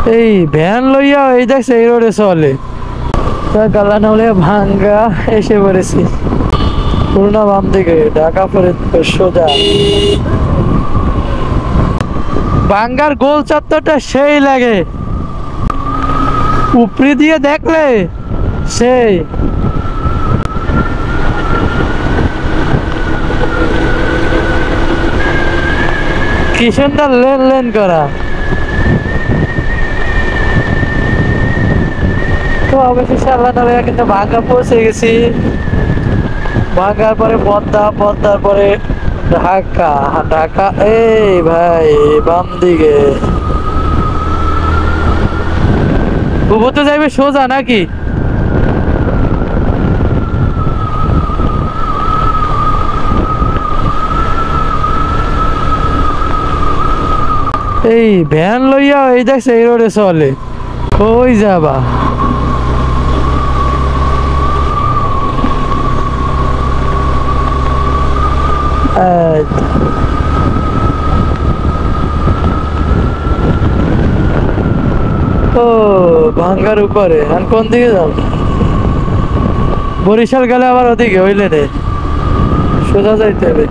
এই ভ্যান লইয়া এই দেখছে এই রোডে চলে গালা নামলে ভাঙ্গা এসে পড়েছি পুরোনা বাম দিকে ঢাকা ফরিদপুর সোজা ভাঙ্গার গোল চত্বরটা সেই লাগে উপরি দিয়ে দেখলে সেই কি সুন্দর লেন লেন করা তো অবশেষে আল্লাহ তাআলা কিন্তু ভাঙ্গা পৌঁছে গেছি ভাঙ্গার পরে পদ্মা পদ্মার পরে ঢাকা ঢাকা এই ভাই বাম দিকে উবুতে যাইবে সোজা নাকি এই ভ্যান লইয়া এই দেখছে এই রোডে চলে কই যাবা ও ভাঙ্গার উপরে আর কোন দিকে যাও বরিশাল গেলে আবার ওদিকে হইলে রে সোজা যাইতে হবে